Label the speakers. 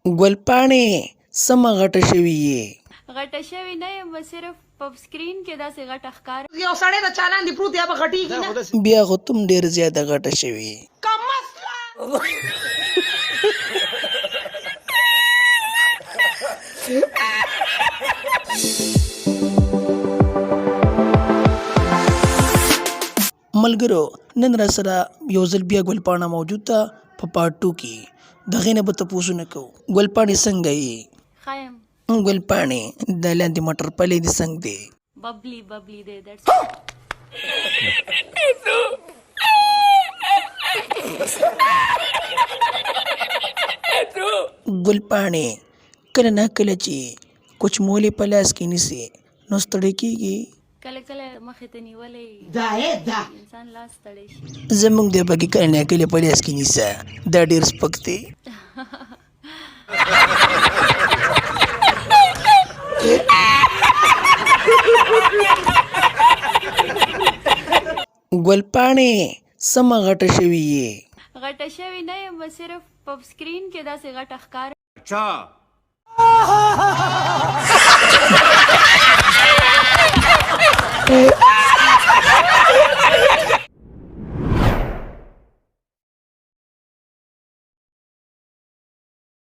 Speaker 1: ګلپاڼې سمه غټه شوې یې.
Speaker 2: غټه شوې نه یم، صرف په سکرین کې داسې غټه ښکار.
Speaker 3: یو سړی د چالان دی پروت یا به غټېږي نه.
Speaker 1: بیا خو تم ډېر زیاته غټه شوې. ملګرو نن را سره یو ځل بیا ګلپاڼه موجود ده په پارت 2 کې. د هغې نه به تپوسونه کوو. ګلپاڼې څنګه یې؟
Speaker 2: ښه یم.
Speaker 1: ګلپاڼې د لاندې مټر پلی دې څنګه دی؟
Speaker 2: ببلی ببلی دی.
Speaker 1: ګلپاڼې کله نه کله چې کوچمولې په لاس کې نیسې نو ستړی کېږي.
Speaker 2: کله کله مخې ته نیولی انسان لاس ستړی شي.
Speaker 1: زموږ د پکې کله نه کله په لاس کې نیسه دا ډېر سپک دی. ګلپاڼې سمه غټه شوې یې.
Speaker 2: غټه شوې نه یم، صرف په سکرین کې داسې غټه ښکار.
Speaker 4: अच्छा